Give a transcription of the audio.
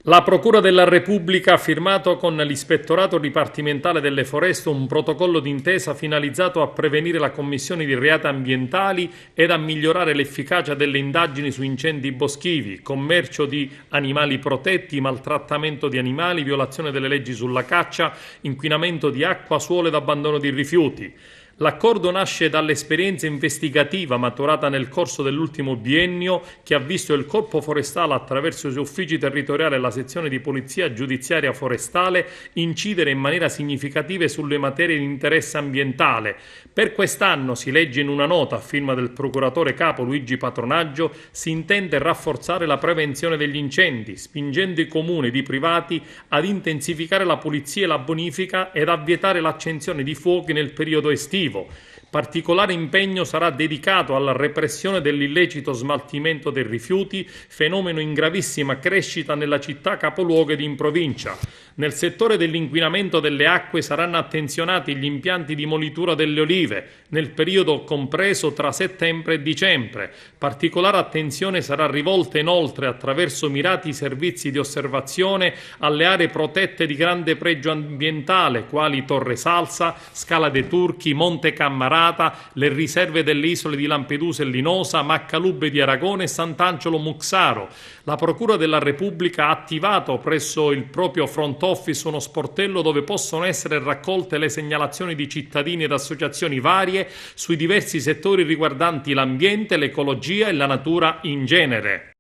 La Procura della Repubblica ha firmato con l'Ispettorato Dipartimentale delle Foreste un protocollo d'intesa finalizzato a prevenire la commissione di reati ambientali ed a migliorare l'efficacia delle indagini su incendi boschivi, commercio di animali protetti, maltrattamento di animali, violazione delle leggi sulla caccia, inquinamento di acqua, suolo ed abbandono di rifiuti. L'accordo nasce dall'esperienza investigativa maturata nel corso dell'ultimo biennio che ha visto il Corpo Forestale attraverso i suoi uffici territoriali e la sezione di polizia giudiziaria forestale incidere in maniera significativa sulle materie di interesse ambientale. Per quest'anno, si legge in una nota a firma del procuratore capo Luigi Patronaggio, si intende rafforzare la prevenzione degli incendi, spingendo i comuni ed i privati ad intensificare la pulizia e la bonifica ed a vietare l'accensione di fuochi nel periodo estivo. Particolare impegno sarà dedicato alla repressione dell'illecito smaltimento dei rifiuti, fenomeno in gravissima crescita nella città capoluogo ed in provincia. Nel settore dell'inquinamento delle acque saranno attenzionati gli impianti di molitura delle olive nel periodo compreso tra settembre e dicembre. Particolare attenzione sarà rivolta inoltre attraverso mirati servizi di osservazione alle aree protette di grande pregio ambientale quali Torre Salsa, Scala dei Turchi, Monte Cammarata, le riserve delle isole di Lampedusa e Linosa, Maccalubbe di Aragone e Sant'Angelo Muxaro. La Procura della Repubblica ha attivato presso il proprio front office uno sportello dove possono essere raccolte le segnalazioni di cittadini ed associazioni varie sui diversi settori riguardanti l'ambiente, l'ecologia e la natura in genere.